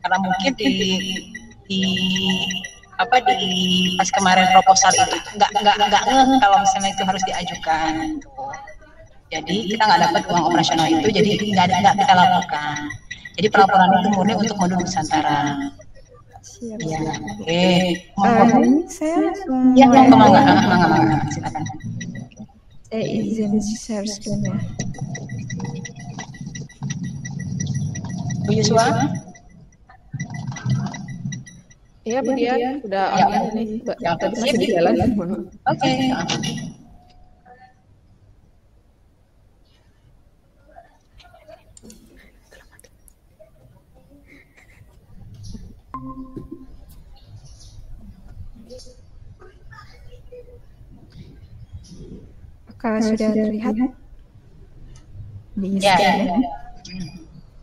karena mungkin di apa di pas kemarin proposal itu nggak ngeh kalau misalnya itu harus diajukan gitu. Jadi kita nggak dapat uang operasional itu, jadi nggak kita laporkan. Jadi pelaporan itu murni untuk modul Nusantara. Siap. Ya, oke. Ini saya langsung ya, mangga, silakan. Saya izin share screen ya. Bu Yuswa? Iya, Bu Dian, sudah online nih. Tadi masih di jalan. Oke. Apakah sudah terlihat? Ya.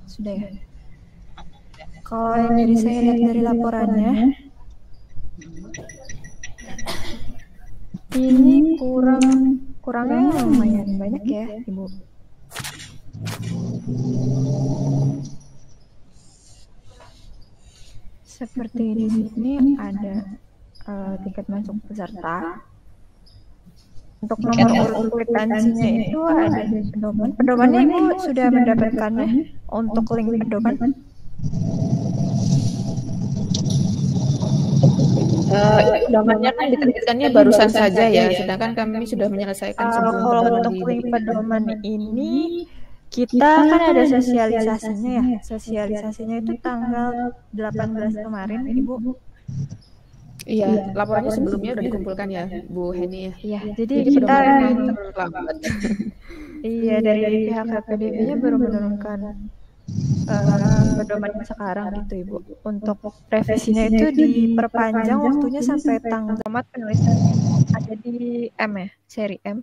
Sudah ya. Kalau yang dari saya lihat dari laporannya, ini kurangnya lumayan banyak ya, Ibu. Seperti di sini ada tiket masuk peserta. Untuk nomor urut kwitansinya itu ada di pedoman. Pedomannya Ibu sudah mendapatkannya untuk link pedoman? Pedomannya kan diterbitkannya barusan saja ya, sedangkan kami sudah menyelesaikan sebelum kalau untuk link pedoman ini kita kan ada sosialisasinya ya. Sosialisasinya itu tanggal 18 kemarin, Ibu. Iya, laporannya sebelumnya udah dikumpulkan ya, Bu Heni ya. Iya, jadi kita terlambat. Iya, dari pihak KPDB-nya baru menurunkan pedoman sekarang gitu, Ibu. Untuk revisinya itu diperpanjang waktunya sampai tanggal penulisan ada di M ya, seri M.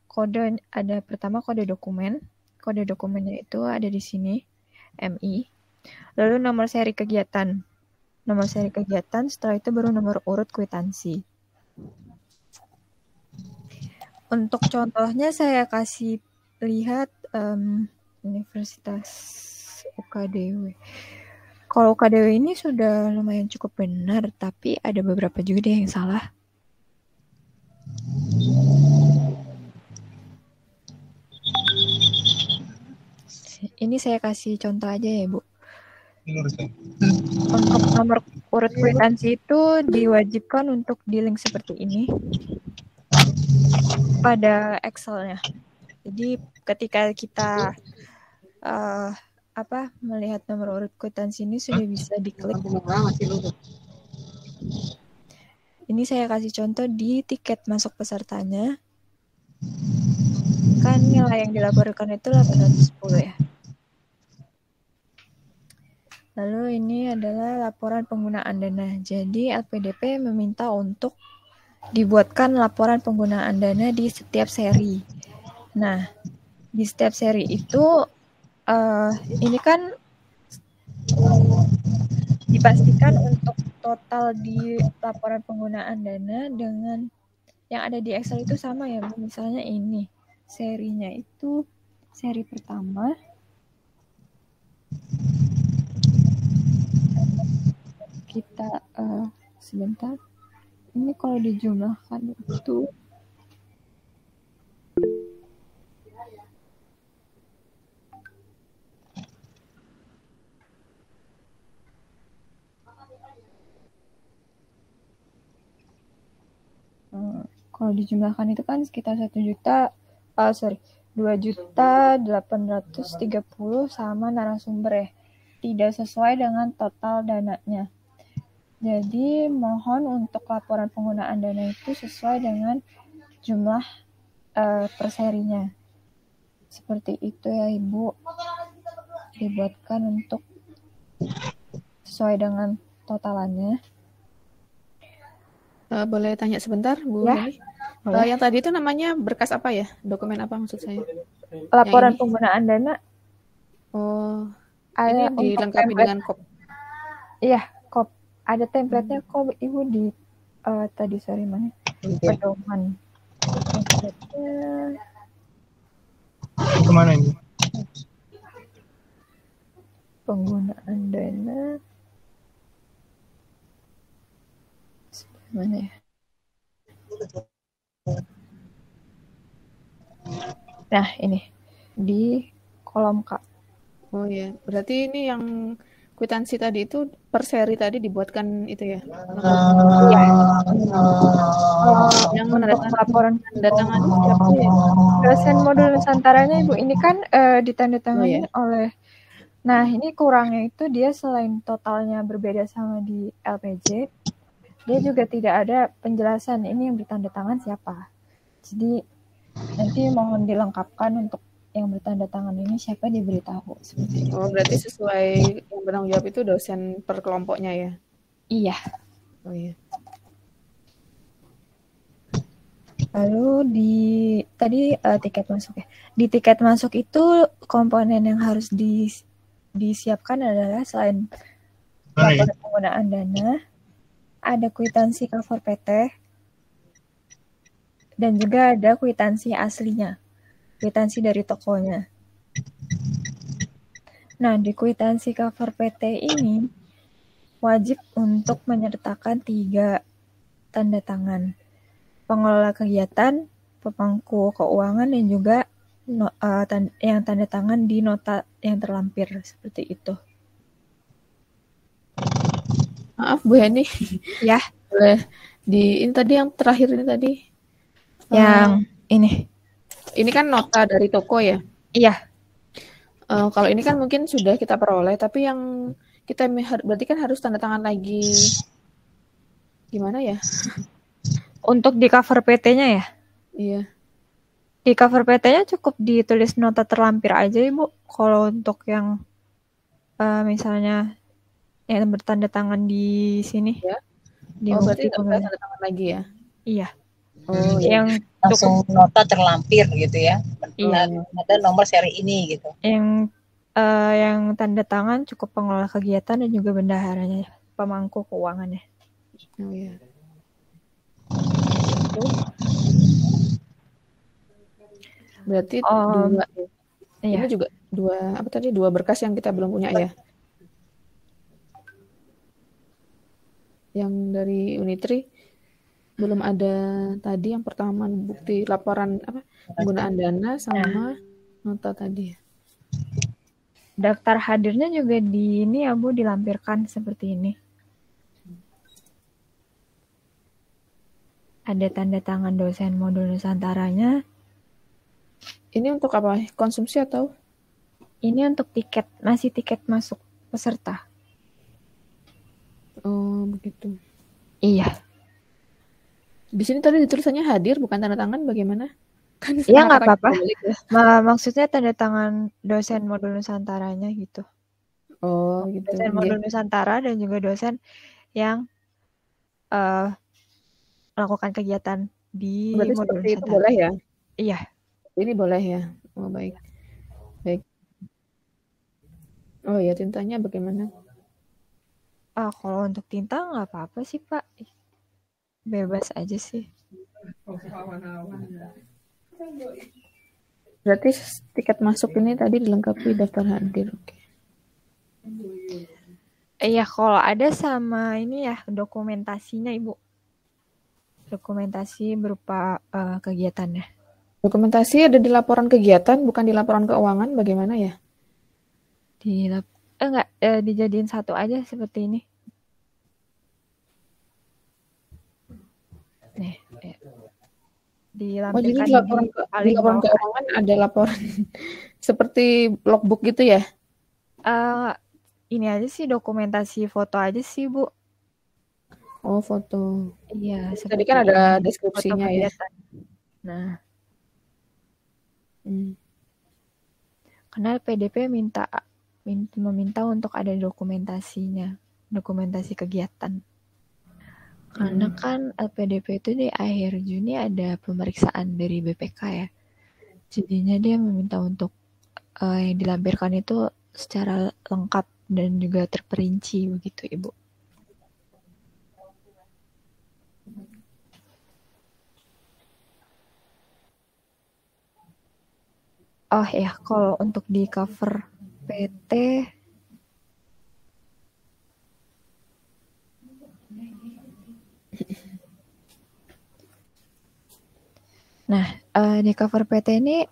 Kode ada pertama kode dokumen. Kode dokumennya itu ada di sini, MI. Lalu nomor seri kegiatan. Nomor seri kegiatan, setelah itu baru nomor urut kwitansi. Untuk contohnya saya kasih lihat Universitas UKDW. Kalau UKDW ini sudah lumayan cukup benar, tapi ada beberapa juga deh yang salah. Ini saya kasih contoh aja ya, Bu. Untuk nomor urut kwitansi itu diwajibkan untuk di link seperti ini pada Excel-nya. Jadi ketika kita melihat nomor urut kwitansi ini sudah bisa diklik. Ini saya kasih contoh di tiket masuk pesertanya. Kan nilai yang dilaporkan itu 810 ya. Lalu ini adalah laporan penggunaan dana. Jadi LPDP meminta untuk dibuatkan laporan penggunaan dana di setiap seri. Nah, di setiap seri itu ini kan dipastikan untuk total di laporan penggunaan dana dengan yang ada di Excel itu sama ya. Misalnya ini serinya itu seri pertama. Kita sebentar. Ini kalau dijumlahkan itu kalau dijumlahkan itu kan sekitar 2.830 sama narasumber ya. Tidak sesuai dengan total dananya. Jadi mohon untuk laporan penggunaan dana itu sesuai dengan jumlah perserinya. Seperti itu ya Ibu. Dibuatkan untuk sesuai dengan totalannya. Boleh tanya sebentar, Bu Heni? Yang tadi itu namanya berkas apa ya? Dokumen apa maksud saya? Laporan penggunaan dana. Oh, ini dilengkapi dengan kop. Iya, kop. Ada template-nya kok Ibu di tadi sorry mana? Pedoman. Template-nya kemana ini? Penggunaan dana. Mana ya? Nah, ini di kolom K. Oh ya, berarti ini yang kwitansi tadi itu per seri tadi dibuatkan itu ya? Iya. Yang Untuk laporan tanda tangan siapa ya? dosen modul Nusantaranya Ibu ini kan ditandatangani Oh, ya. oleh. Nah, ini kurangnya itu dia selain totalnya berbeda sama di LPJ, dia juga tidak ada penjelasan ini yang bertandatangan siapa. Jadi nanti mohon dilengkapkan untuk yang bertandatangan ini siapa diberitahu seperti itu. Oh, berarti sesuai yang bertanggung jawab itu dosen per kelompoknya ya? Iya. Oh iya. Lalu di tadi tiket masuk ya. Di tiket masuk itu komponen yang harus disiapkan adalah selain laporan penggunaan dana, ada kwitansi cover PT, dan juga ada kwitansi aslinya, kwitansi dari tokonya. Nah, di kwitansi cover PT ini wajib untuk menyertakan 3 tanda tangan. Pengelola kegiatan, pemangku keuangan, dan juga yang tanda tangan di nota yang terlampir seperti itu. Maaf Bu Heni. Ya. Boleh di ini tadi yang terakhir ini tadi. Yang ini. Ini kan nota dari toko ya? Iya. Kalau ini kan mungkin sudah kita peroleh, tapi yang kita berarti kan harus tanda tangan lagi. Gimana ya? Untuk di cover PT-nya ya? Iya. Di cover PT-nya cukup ditulis nota terlampir aja Ibu. Kalau untuk yang misalnya yang bertanda tangan di sini. Ya. Di berarti nggak usah tanda tangan lagi ya? Iya. Oh, yang langsung nota terlampir gitu ya. Iya. Ada nomor seri ini gitu. Yang tanda tangan cukup pengelola kegiatan dan juga bendaharanya, pemangku keuangannya. Oh iya. Berarti dua. Ini juga dua berkas yang kita belum punya ya. Yang dari Unitri belum ada tadi yang pertama bukti laporan penggunaan dana sama nota tadi. Daftar hadirnya juga di ini ya Bu, dilampirkan seperti ini. Ada tanda tangan dosen modul Nusantaranya. Ini untuk apa? Konsumsi atau? Ini untuk tiket, masih tiket masuk peserta. Oh, begitu. Iya. Di sini tadi ditulisannya hadir, bukan tanda tangan, bagaimana? Kan ya nggak apa-apa. Maksudnya tanda tangan dosen modul Nusantaranya gitu. Oh, gitu. Dosen modul Nusantara dan juga dosen yang melakukan kegiatan di modul Nusantara. Itu boleh ya? Iya. Ini boleh ya? Oh, baik. Baik. Oh ya, tintanya bagaimana? Kalau untuk tinta nggak apa-apa sih Pak. Bebas aja sih. Berarti tiket masuk ini tadi dilengkapi daftar hadir. Oke. Iya, kalau ada sama ini ya dokumentasinya Ibu. Dokumentasi berupa kegiatannya. Dokumentasi ada di laporan kegiatan, bukan di laporan keuangan, bagaimana ya? Dijadiin satu aja seperti ini. Nih, dilampirkan jadi di laporan keuangan ada laporan seperti logbook gitu ya? Ini aja sih dokumentasi foto aja sih Bu. Oh, foto. Iya. Tadi kan ada deskripsinya ya. Nah. Karena PDP meminta untuk ada dokumentasinya, dokumentasi kegiatan. Karena kan LPDP itu di akhir Juni ada pemeriksaan dari BPK ya. Jadinya dia meminta untuk yang dilampirkan itu secara lengkap dan juga terperinci begitu Ibu. Oh ya, kalau untuk di cover PT Nah, di cover PT ini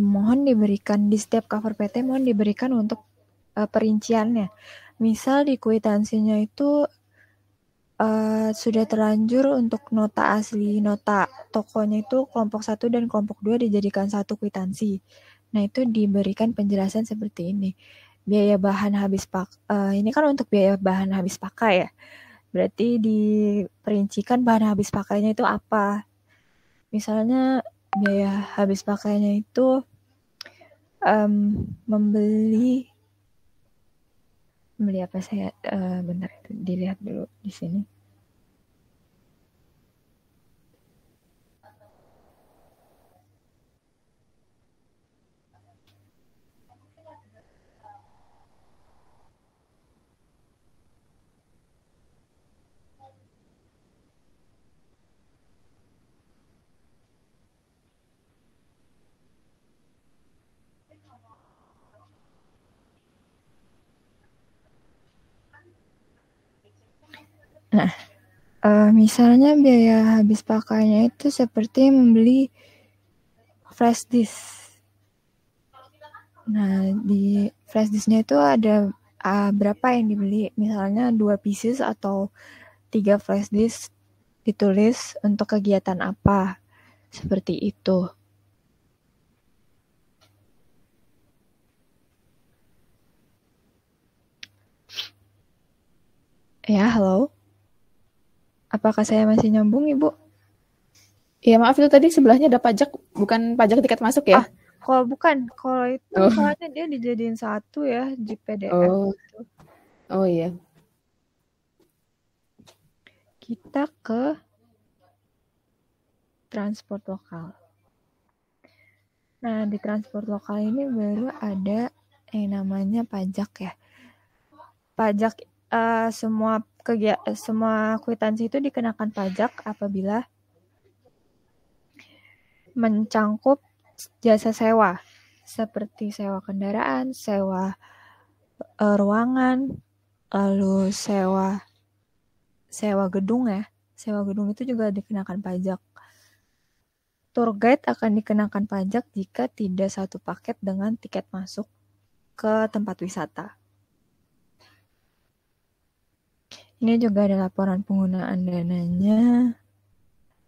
mohon diberikan, di setiap cover PT mohon diberikan untuk perinciannya. Misal di kwitansinya itu sudah terlanjur untuk nota asli, nota tokonya itu kelompok 1 dan kelompok 2 dijadikan satu kwitansi. Nah, itu diberikan penjelasan seperti ini. Biaya bahan habis ini kan untuk biaya bahan habis pakai ya. Berarti diperincikan bahan habis pakainya itu apa. Misalnya biaya habis pakainya itu membeli apa saya bentar itu dilihat dulu di sini. Nah, misalnya biaya habis pakainya itu seperti membeli flash disk. Nah, di flash disknya itu ada berapa yang dibeli. Misalnya 2 pieces atau 3 flash disk ditulis untuk kegiatan apa. Seperti itu. Ya, halo. Apakah saya masih nyambung, Ibu? Iya, maaf itu tadi sebelahnya ada pajak, bukan pajak tiket masuk ya? Kalau bukan, kalau itu soalnya dia dijadiin satu ya di PDF. Gitu. Oh iya. Kita ke transport lokal. Nah, di transport lokal ini baru ada yang namanya pajak ya. Pajak semua kwitansi itu dikenakan pajak apabila mencangkup jasa sewa seperti sewa kendaraan, sewa ruangan, lalu sewa gedung ya. Sewa gedung itu juga dikenakan pajak. Tour guide akan dikenakan pajak jika tidak satu paket dengan tiket masuk ke tempat wisata. Ini juga ada laporan penggunaan dananya.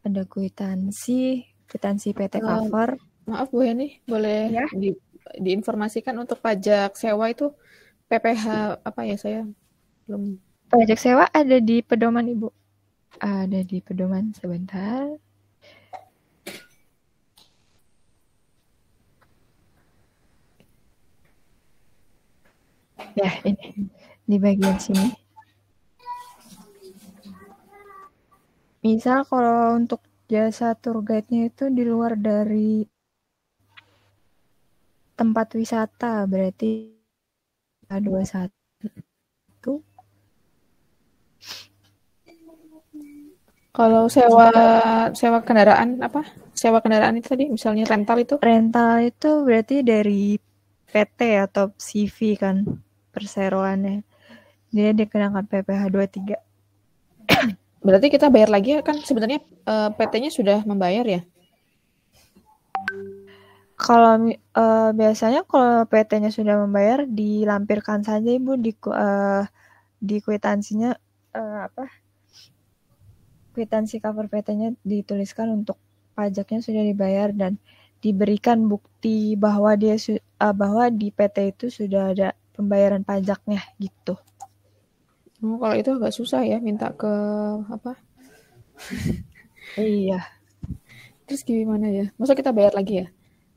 Ada kwitansi PT cover. Maaf Bu Heni, boleh ya? Diinformasikan untuk pajak sewa itu PPh apa ya, saya belum. Pajak sewa ada di pedoman Ibu. Ada di pedoman, sebentar. Ya, ini di bagian sini. Misal kalau untuk jasa tour guide-nya itu di luar dari tempat wisata, berarti 21. Kalau sewa kendaraan apa? Sewa kendaraan itu tadi misalnya rental itu? Rental itu berarti dari PT atau CV kan perseroannya. Dia dikenakan PPh 23. Berarti kita bayar lagi kan sebenarnya PT-nya sudah membayar ya? Kalau biasanya kalau PT-nya sudah membayar dilampirkan saja Ibu di kwitansinya kwitansi cover PT-nya dituliskan untuk pajaknya sudah dibayar dan diberikan bukti bahwa bahwa di PT itu sudah ada pembayaran pajaknya gitu. Oh, kalau itu agak susah ya minta ke apa? Iya. Terus gimana ya? Masa kita bayar lagi ya?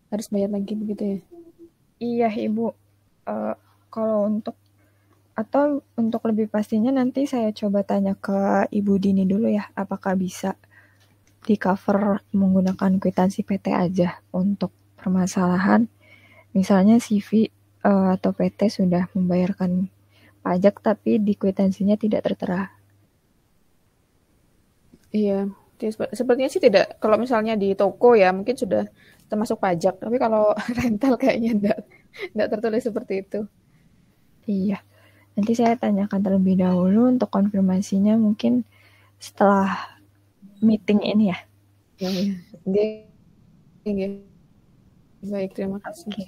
Harus bayar lagi begitu ya? Iya Ibu. Kalau untuk lebih pastinya nanti saya coba tanya ke Ibu Dini dulu ya, apakah bisa di cover menggunakan kwitansi PT aja untuk permasalahan misalnya CV atau PT sudah membayarkan pajak tapi di kwitansinya tidak tertera. Iya, sepertinya sih tidak. Kalau misalnya di toko ya mungkin sudah termasuk pajak, tapi kalau rental kayaknya enggak tertulis seperti itu. Iya. Nanti saya tanyakan terlebih dahulu untuk konfirmasinya mungkin setelah meeting ini ya. Iya. Oke, baik, terima kasih. Oke.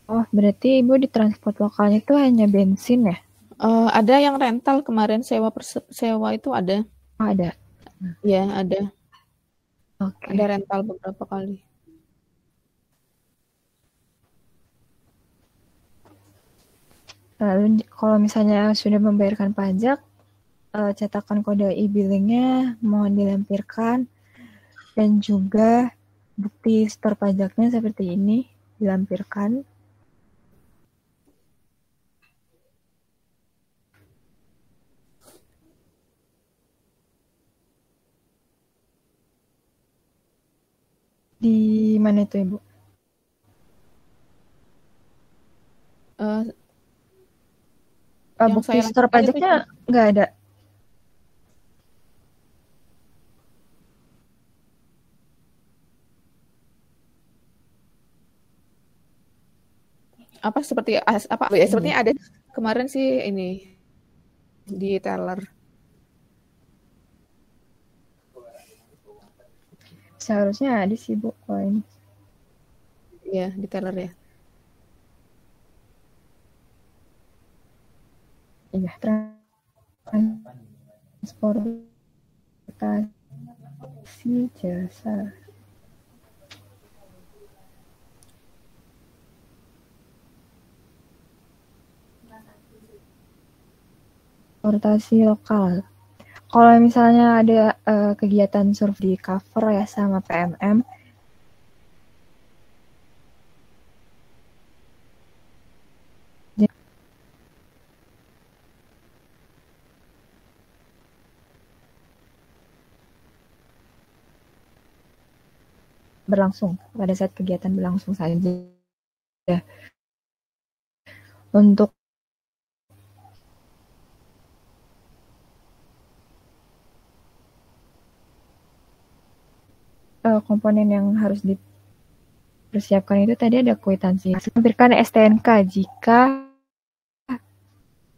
Oh, berarti Ibu di transport lokalnya itu hanya bensin ya? Ada yang rental kemarin sewa itu ada. Oh, ada. Ya, ada. Oke. Ada rental beberapa kali. Lalu kalau misalnya sudah membayarkan pajak, cetakan kode e-billingnya mohon dilampirkan dan juga bukti store pajaknya seperti ini dilampirkan. Di mana itu Ibu? Yang Bukti saya store lampirkan itu pajaknya nggak ada. apa seperti apa ya, sepertinya ada kemarin sih ini di teller. Seharusnya ada sih Bu kalau ini. Iya, di teller ya. Iya, transportasi jasa. Transportasi lokal. Kalau misalnya ada kegiatan surf di cover ya sama PMM, berlangsung pada saat kegiatan berlangsung saja. Untuk komponen yang harus dipersiapkan itu tadi ada kwitansi. Lampirkan STNK jika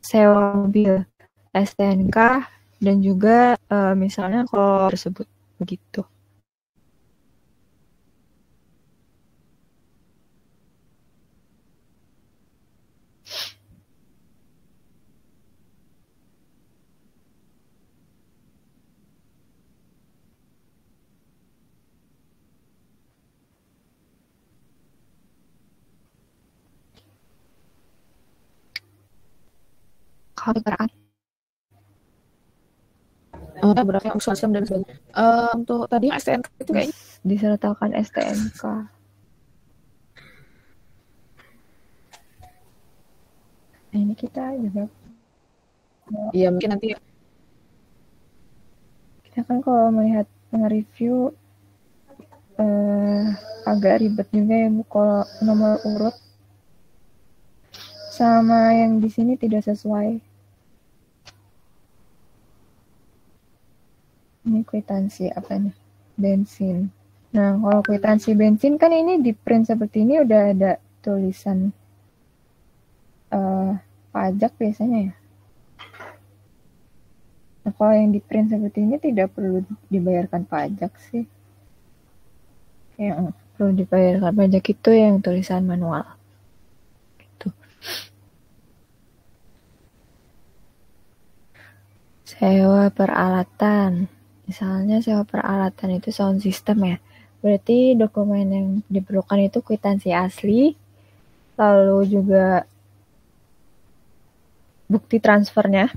sewa mobil, STNK dan juga misalnya kalau tersebut begitu. Kalau berarti Berapa usul dan sebagainya. Untuk tadi STNK itu kayaknya disertakan STNK. Nah, ini kita juga. Iya, mungkin nanti Kita kan kalau melihat nge-review agak ribet juga ya Bu kalau nomor urut sama yang di sini tidak sesuai. Ini kwitansi apa nih? Bensin. Nah, kalau kwitansi bensin kan ini di print seperti ini udah ada tulisan pajak biasanya ya. Nah, kalau yang di print seperti ini tidak perlu dibayarkan pajak sih. Yang perlu dibayarkan pajak itu yang tulisan manual. Gitu. Sewa peralatan. Misalnya sewa peralatan itu sound system ya. Berarti dokumen yang diperlukan itu kwitansi asli, lalu juga bukti transfernya.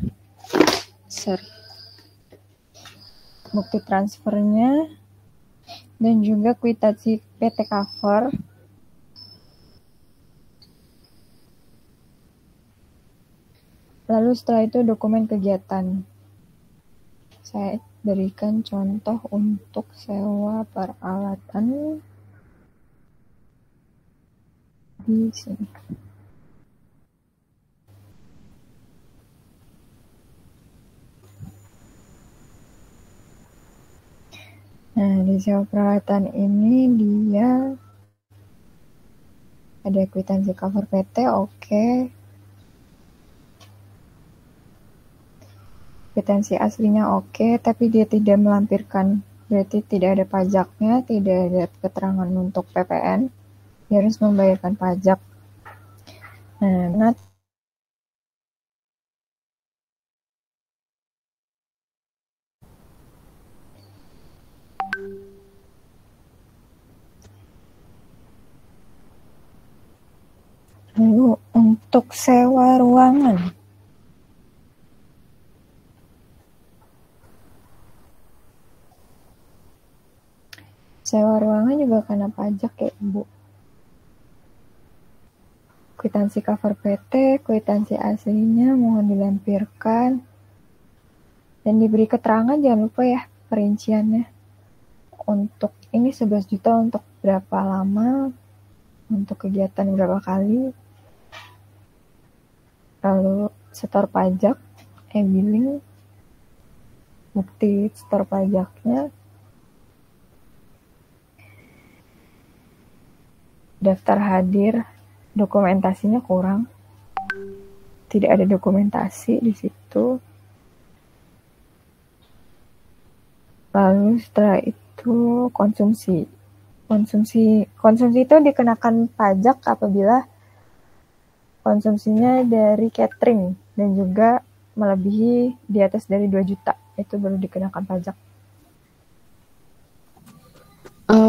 Bukti transfernya dan juga kwitansi PT cover. Lalu setelah itu dokumen kegiatan. Saya berikan contoh untuk sewa peralatan di sini. Nah, di sewa peralatan ini dia Ada kwitansi cover PT, oke. Kwitansi aslinya oke, tapi dia tidak melampirkan, berarti tidak ada pajaknya, tidak ada keterangan untuk PPN, dia harus membayarkan pajak. Nah, lalu untuk sewa ruangan. Sewa ruangan juga kena pajak ya, Ibu. Kwitansi cover PT, kwitansi aslinya mohon dilampirkan. Dan diberi keterangan, jangan lupa ya perinciannya. Untuk ini 11 juta untuk berapa lama, untuk kegiatan berapa kali. Lalu setor pajak, e-billing, bukti setor pajaknya, daftar hadir, dokumentasinya kurang, tidak ada dokumentasi di situ. Lalu setelah itu konsumsi itu dikenakan pajak apabila konsumsinya dari catering dan juga melebihi di atas dari 2 juta, itu baru dikenakan pajak.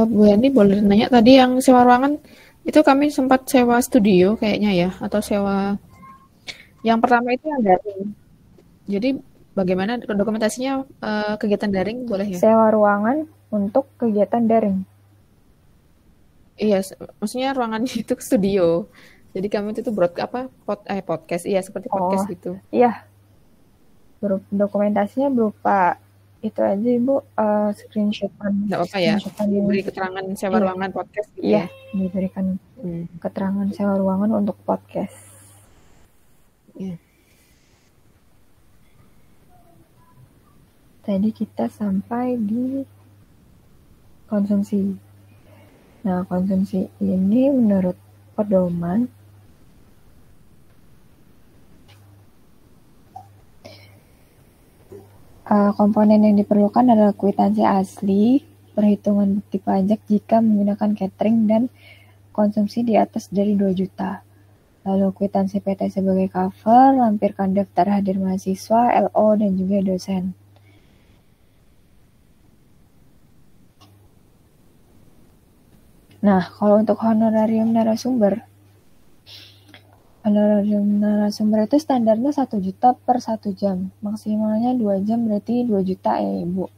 Bu Yani boleh nanya, tadi yang sewa ruangan itu kami sempat sewa studio kayaknya ya, atau sewa yang pertama itu yang daring. Jadi bagaimana dokumentasinya, kegiatan daring boleh ya? Sewa ruangan untuk kegiatan daring. Iya, maksudnya ruangannya itu studio. Jadi kami itu podcast, iya seperti podcast gitu. Iya, dokumentasinya berupa itu aja Ibu, screenshotan. Nggak apa-apa ya, diberi keterangan sewa ruangan podcast gitu Iya, ya? diberikan keterangan sewa ruangan untuk podcast. Iya. Tadi kita sampai di konsumsi. Nah, konsumsi ini menurut pedoman komponen yang diperlukan adalah kwitansi asli, perhitungan bukti pajak jika menggunakan catering dan konsumsi di atas dari 2 juta. Lalu kwitansi PT sebagai cover, lampirkan daftar hadir mahasiswa, LO, dan juga dosen. Nah, kalau untuk honorarium narasumber itu standarnya 1 juta per 1 jam. Maksimalnya 2 jam berarti 2 juta ya Ibu.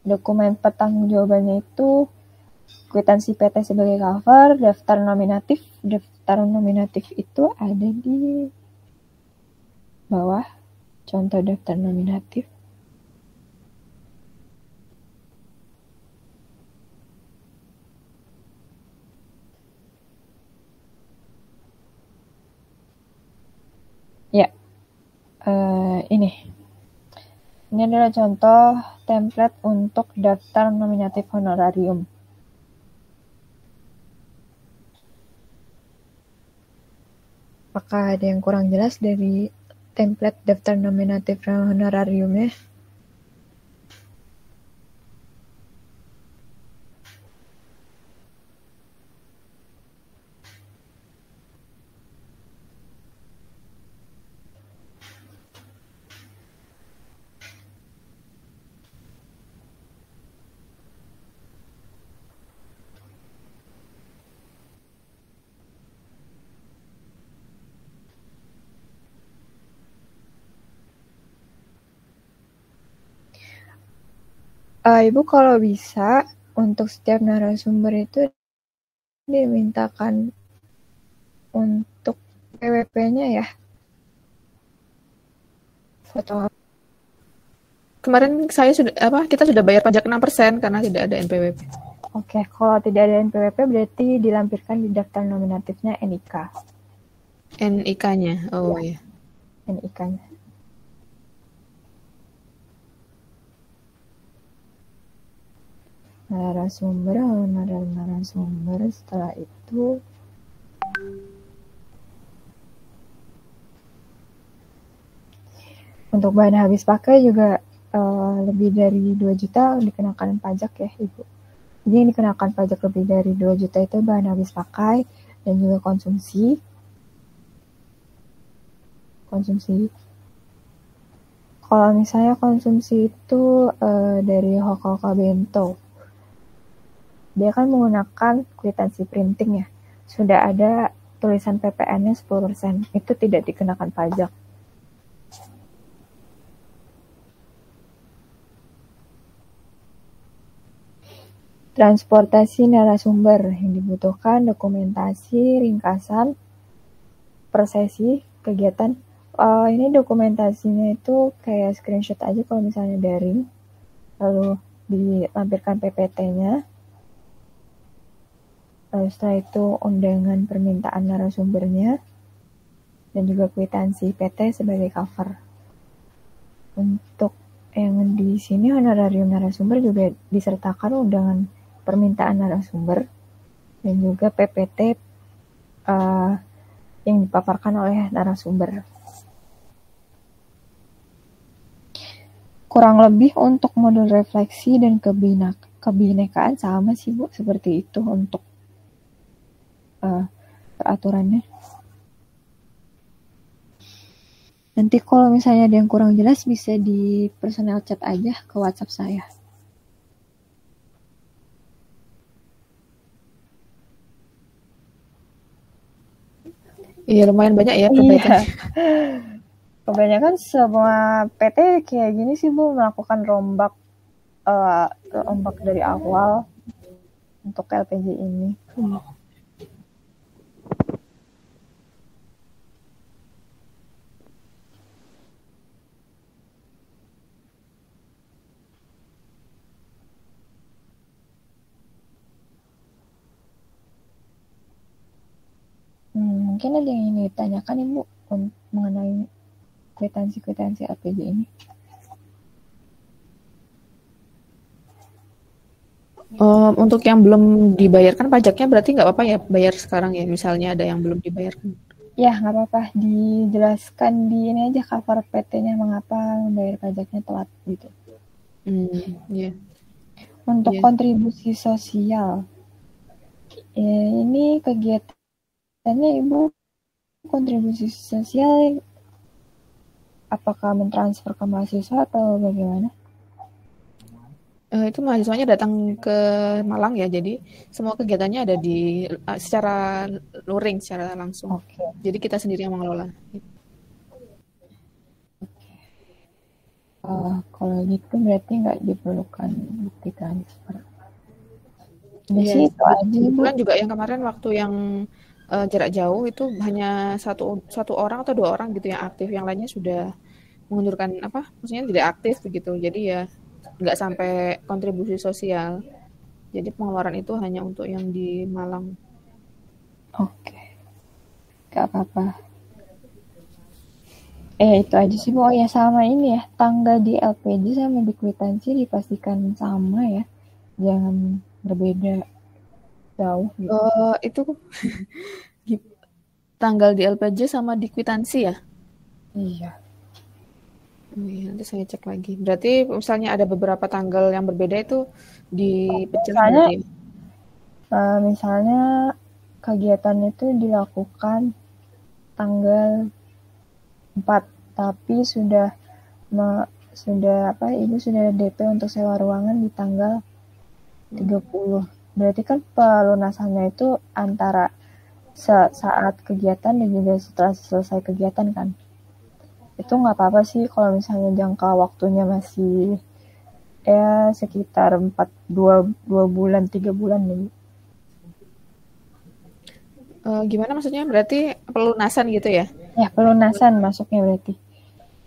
Dokumen pertanggungjawabannya itu kwitansi PT sebagai cover, daftar nominatif. Daftar nominatif itu ada di bawah. Contoh daftar nominatif. Ya, ini adalah contoh template untuk daftar nominatif honorarium. Apakah ada yang kurang jelas dari template daftar nominatif honorariumnya? Ibu kalau bisa untuk setiap narasumber itu dimintakan untuk PWP-nya ya. Foto. Kemarin kita sudah bayar pajak 6% karena tidak ada NPWP. Oke, kalau tidak ada NPWP berarti dilampirkan di daftar nominatifnya NIK. NIK-nya, ya. NIK-nya. narasumber, narasumber. Setelah itu untuk bahan habis pakai juga lebih dari 2 juta dikenakan pajak ya Ibu. Jadi yang dikenakan pajak lebih dari 2 juta itu bahan habis pakai dan juga konsumsi. Kalau misalnya konsumsi itu dari Hoka Bento, dia kan menggunakan kwitansi printing ya. Sudah ada tulisan PPN-nya 10%, itu tidak dikenakan pajak. Transportasi narasumber yang dibutuhkan dokumentasi ringkasan per sesi kegiatan. Ini dokumentasinya itu kayak screenshot aja kalau misalnya daring, lalu dilampirkan PPT-nya. Lalu setelah itu undangan permintaan narasumbernya dan juga kwitansi PT sebagai cover. Untuk yang di sini honorarium narasumber juga disertakan undangan permintaan narasumber dan juga PPT yang dipaparkan oleh narasumber. Kurang lebih untuk modul refleksi dan kebinekaan sama sih Bu, seperti itu untuk peraturannya. Nanti kalau misalnya ada yang kurang jelas bisa di personal chat aja ke WhatsApp saya. Iya, lumayan banyak ya PPT. Iya. Kebanyakan semua PT kayak gini sih Bu, melakukan rombak dari awal untuk LPG ini. Mungkin ada yang ingin ditanyakan Ibu mengenai kwitansi LPG ini. Untuk yang belum dibayarkan pajaknya berarti nggak apa-apa ya bayar sekarang ya, misalnya ada yang belum dibayarkan. Ya, nggak apa-apa. Dijelaskan di ini aja cover PT-nya mengapa membayar pajaknya telat gitu. Yeah. Untuk kontribusi sosial, ini kegiatannya Ibu kontribusi sosial apakah mentransfer ke mahasiswa atau bagaimana? Itu mahasiswanya datang ke Malang ya, jadi semua kegiatannya ada di secara luring, secara langsung. Okay. Jadi kita sendiri yang mengelola. Kalau gitu berarti nggak diperlukan bukti transfer. Iya, kebetulan juga yang kemarin waktu yang jarak jauh itu hanya satu orang atau 2 orang gitu yang aktif, yang lainnya sudah mengundurkan maksudnya tidak aktif begitu. Jadi ya nggak sampai kontribusi sosial. Jadi pengeluaran itu hanya untuk yang di Malang. Oke. Gak apa-apa. Itu aja sih Bu. Oh ya sama ini ya, tanggal di LPG sama di kwitansi dipastikan sama ya. Jangan berbeda jauh gitu. Itu tanggal di LPG sama di kwitansi ya? Iya. Iya, nanti saya cek lagi. Berarti misalnya ada beberapa tanggal yang berbeda itu dipecah misalnya, berarti? Misalnya kegiatan itu dilakukan tanggal 4, tapi Ibu sudah DP untuk sewa ruangan di tanggal 30. Berarti kan pelunasannya itu antara saat kegiatan dan juga setelah selesai kegiatan kan. Itu nggak apa-apa sih kalau misalnya jangka waktunya masih sekitar 2 bulan 3 bulan nih. Gimana maksudnya? Berarti pelunasan gitu ya? Ya, pelunasan masuknya berarti.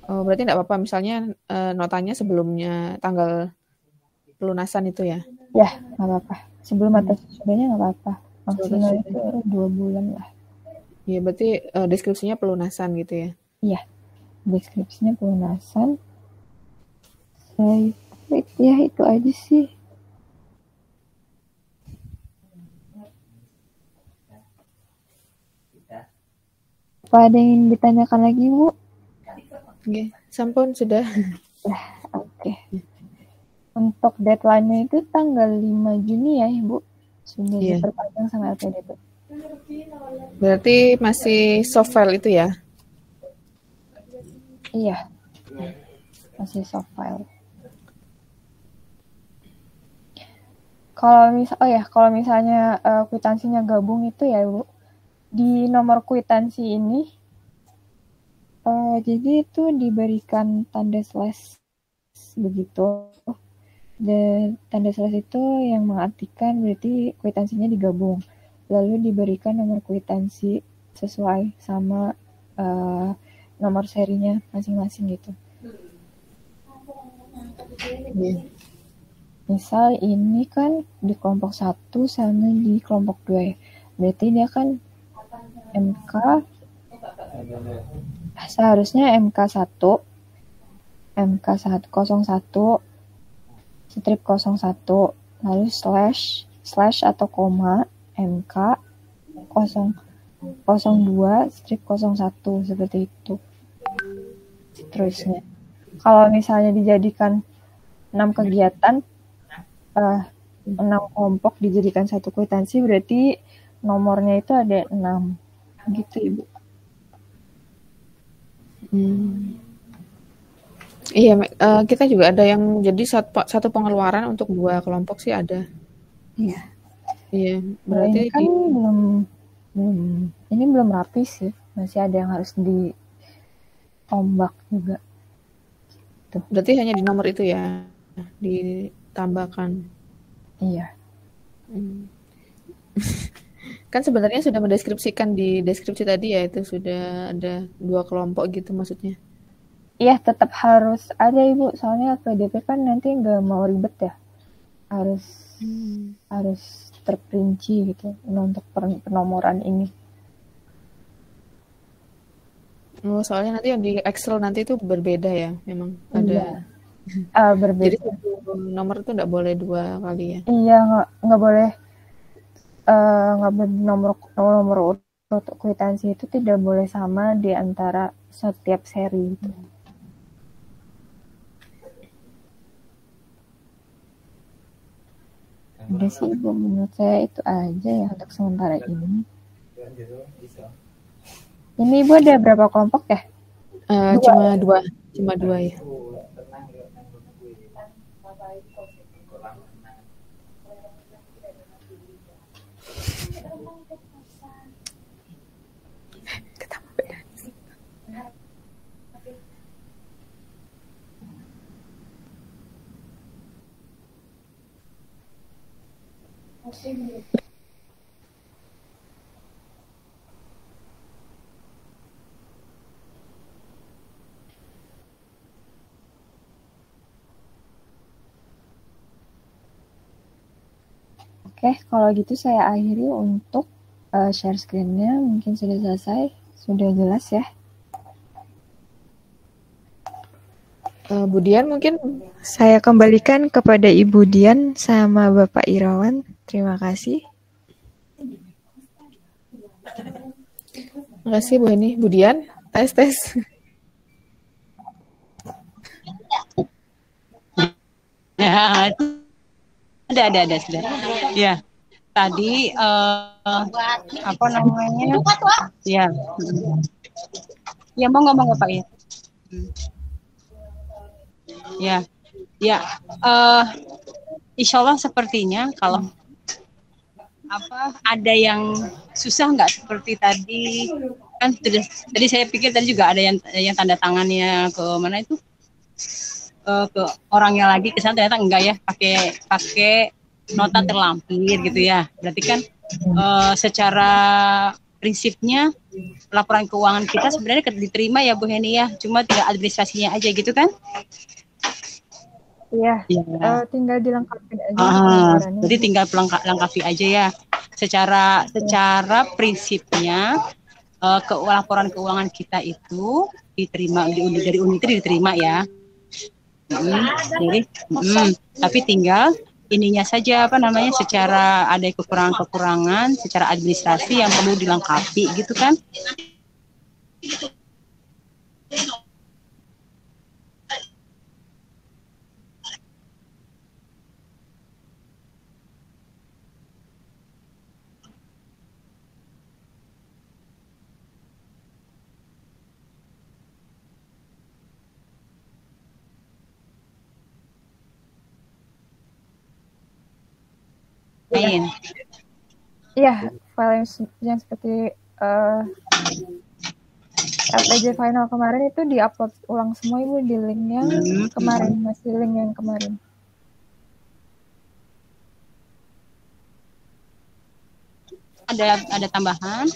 Berarti nggak apa-apa misalnya notanya sebelumnya tanggal pelunasan itu ya? Ya, nggak apa-apa. Sebelum atau sesudahnya nggak apa-apa. Maksimal itu 2 bulan lah. Iya, berarti deskripsinya pelunasan gitu ya? Iya, deskripsinya pelunasan. Ya itu aja sih. Apa ada yang ditanyakan lagi, Bu? Oke, sampun sudah. Oke. Untuk deadline-nya itu tanggal 5 Juni ya, Ibu. Sudah Iya. diperpanjang sama LPDP. Berarti masih soft file itu ya? Iya. Masih soft file. Kalau misalnya kwitansinya gabung itu ya, Bu. Di nomor kwitansi ini jadi itu diberikan tanda slash begitu. Dan tanda slash itu yang mengartikan berarti kwitansinya digabung. Lalu diberikan nomor kwitansi sesuai sama nomor serinya masing-masing gitu. Misal ini kan di kelompok 1 sama di kelompok 2 ya. Berarti dia kan MK seharusnya MK1 strip 01 lalu slash atau koma MK 02 strip 01 seperti itu. Terusnya kalau misalnya dijadikan 6 kegiatan 6 kelompok dijadikan satu kwitansi berarti nomornya itu ada 6 gitu, Ibu. Iya, kita juga ada yang jadi satu pengeluaran untuk 2 kelompok sih ada. Iya. Iya, Berarti berarti kan belum rapi sih, masih ada yang harus diombak juga. Tuh. Berarti hanya di nomor itu ya ditambahkan. Iya. Kan sebenarnya sudah mendeskripsikan di deskripsi tadi ya, itu sudah ada 2 kelompok gitu maksudnya. Iya, tetap harus ada, Ibu. Soalnya LPDP kan nanti nggak mau ribet ya. Harus terperinci gitu untuk penomoran ini. Oh, soalnya nanti yang di Excel nanti itu berbeda ya, memang Iya. ada. Berbeda. Jadi satu nomor itu nggak boleh 2 kali ya? Iya, nggak boleh. Nomor urut kwitansi itu tidak boleh sama di antara setiap seri itu. Udah sih, Ibu, menurut saya itu aja ya untuk sementara ini. Ini Ibu ada berapa kelompok ya? Cuma dua ya. Oke, kalau gitu saya akhiri untuk share screen-nya. Mungkin sudah selesai, sudah jelas ya. Bu Dian mungkin saya kembalikan kepada Ibu Dian sama Bapak Irawan. Terima kasih. Terima kasih Bu Heni. Bu Dian, tes. Ya, ada sudah. Ya, tadi apa namanya? Ya, ya mau ngomong Pak ya? Ya, insya Allah sepertinya kalau ada yang susah nggak seperti tadi kan tadi saya pikir tadi juga ada yang tanda tangannya ke mana itu ke orangnya lagi ke sana, ternyata enggak ya, pakai nota terlampir gitu ya. Berarti kan secara prinsipnya laporan keuangan kita sebenarnya diterima ya Bu Heni ya, cuma tinggal administrasinya aja gitu kan. Iya, tinggal dilengkapi aja. Jadi tinggal lengkapi aja ya. Secara prinsipnya laporan keuangan kita itu diterima dari unit itu diterima ya. Jadi, tapi tinggal ininya saja secara ada kekurangan secara administrasi yang perlu dilengkapi gitu kan. Main. Iya, file yang seperti LPJ final kemarin itu diupload ulang semua Ibu di link yang kemarin, masih link yang kemarin. Ada tambahan?